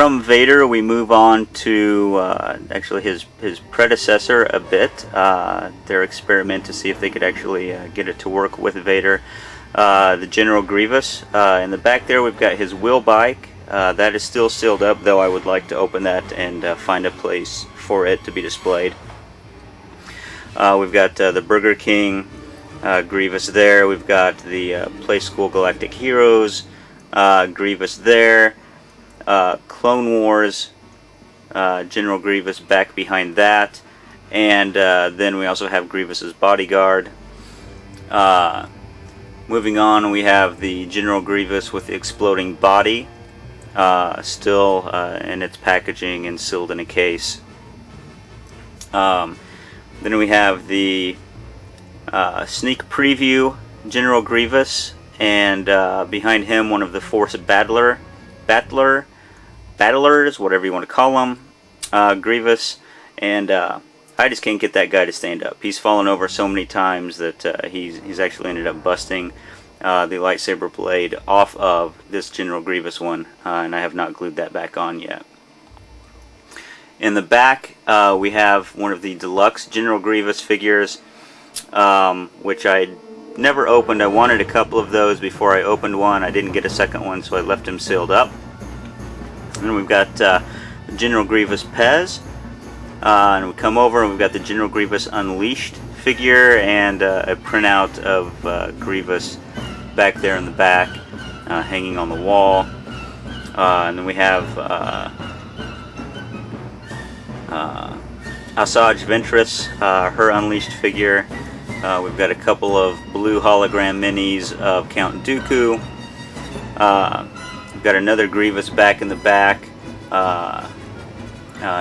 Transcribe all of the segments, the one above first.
from Vader, we move on to actually his predecessor a bit. Their experiment to see if they could actually get it to work with Vader. The General Grievous. In the back there, we've got his wheel bike. That is still sealed up, though I would like to open that and find a place for it to be displayed. We've got the Burger King Grievous there. We've got the Play School Galactic Heroes Grievous there. Clone Wars General Grievous back behind that, and then we also have Grievous's bodyguard. Moving on, we have the General Grievous with the exploding body, still in its packaging and sealed in a case. Then we have the sneak preview General Grievous, and behind him one of the Force battlers, whatever you want to call them, Grievous, and I just can't get that guy to stand up. He's fallen over so many times that he's actually ended up busting the lightsaber blade off of this General Grievous one, and I have not glued that back on yet. In the back, we have one of the deluxe General Grievous figures, which I never opened. I wanted a couple of those before I opened one. I didn't get a second one, so I left him sealed up. And then we've got General Grievous Pez, and we come over and we've got the General Grievous Unleashed figure and a printout of Grievous back there in the back, hanging on the wall. And then we have Asajj Ventress, her Unleashed figure. We've got a couple of blue hologram minis of Count Dooku. We've got another Grievous back in the back.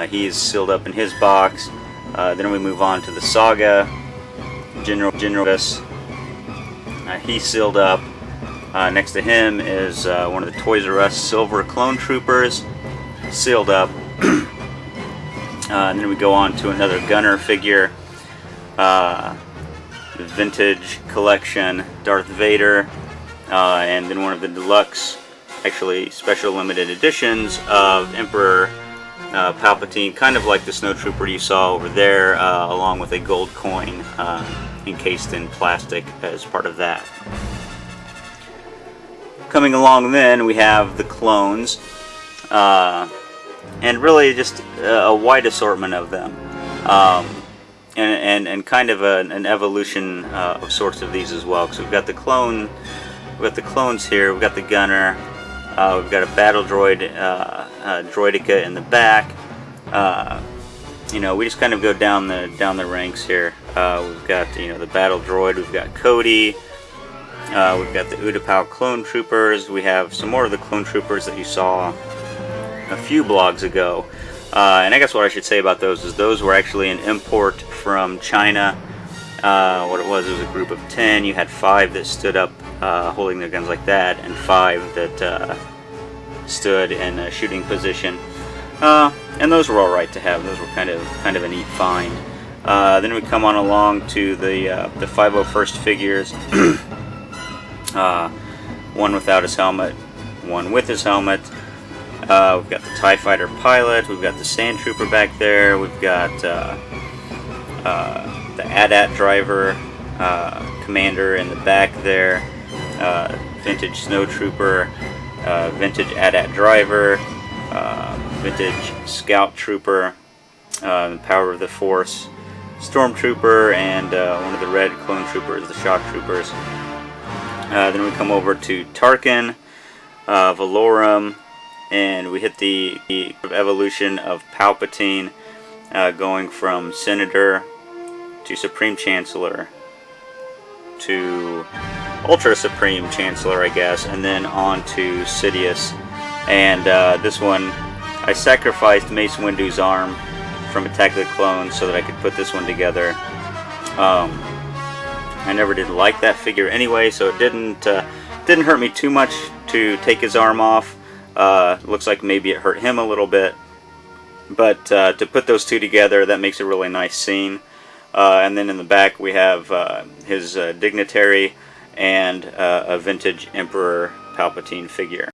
He is sealed up in his box. Then we move on to the Saga General Grievous. He's sealed up. Next to him is one of the Toys R Us Silver Clone Troopers, sealed up. And then we go on to another Gunner figure, the Vintage Collection Darth Vader, and then one of the deluxe, actually special limited editions of Emperor Palpatine, kind of like the Snowtrooper you saw over there, along with a gold coin encased in plastic as part of that. Coming along then, we have the clones, and really just a wide assortment of them, and kind of an evolution of sorts of these as well. Because we've got the clones here. We've got the Gunner. We've got a battle droid, droidica in the back. You know, we just kind of go down the ranks here. We've got the battle droid. We've got Cody. We've got the Utapau clone troopers. We have some more of the clone troopers that you saw a few blogs ago. And I guess what I should say about those is those were actually an import from China. What it was a group of 10. You had 5 that stood up holding their guns like that, and 5 that stood in a shooting position. And those were all right to have. Those were kind of a neat find. Then we come on along to the 501st figures. One without his helmet, one with his helmet. We've got the TIE Fighter pilot. We've got the Sand Trooper back there. We've got the AT-AT driver, commander in the back there. Vintage Snow Trooper, vintage AT-AT driver, vintage Scout Trooper, Power of the Force Stormtrooper, and one of the red clone troopers, the Shock Troopers. Then we come over to Tarkin, Valorum, and we hit the evolution of Palpatine, going from Senator to Supreme Chancellor to Ultra Supreme Chancellor, I guess, and then on to Sidious. And this one, I sacrificed Mace Windu's arm from Attack of the Clones so that I could put this one together. I never did like that figure anyway, so it didn't hurt me too much to take his arm off. Looks like maybe it hurt him a little bit, but to put those two together, that makes a really nice scene. And then in the back we have his dignitary and a vintage Emperor Palpatine figure.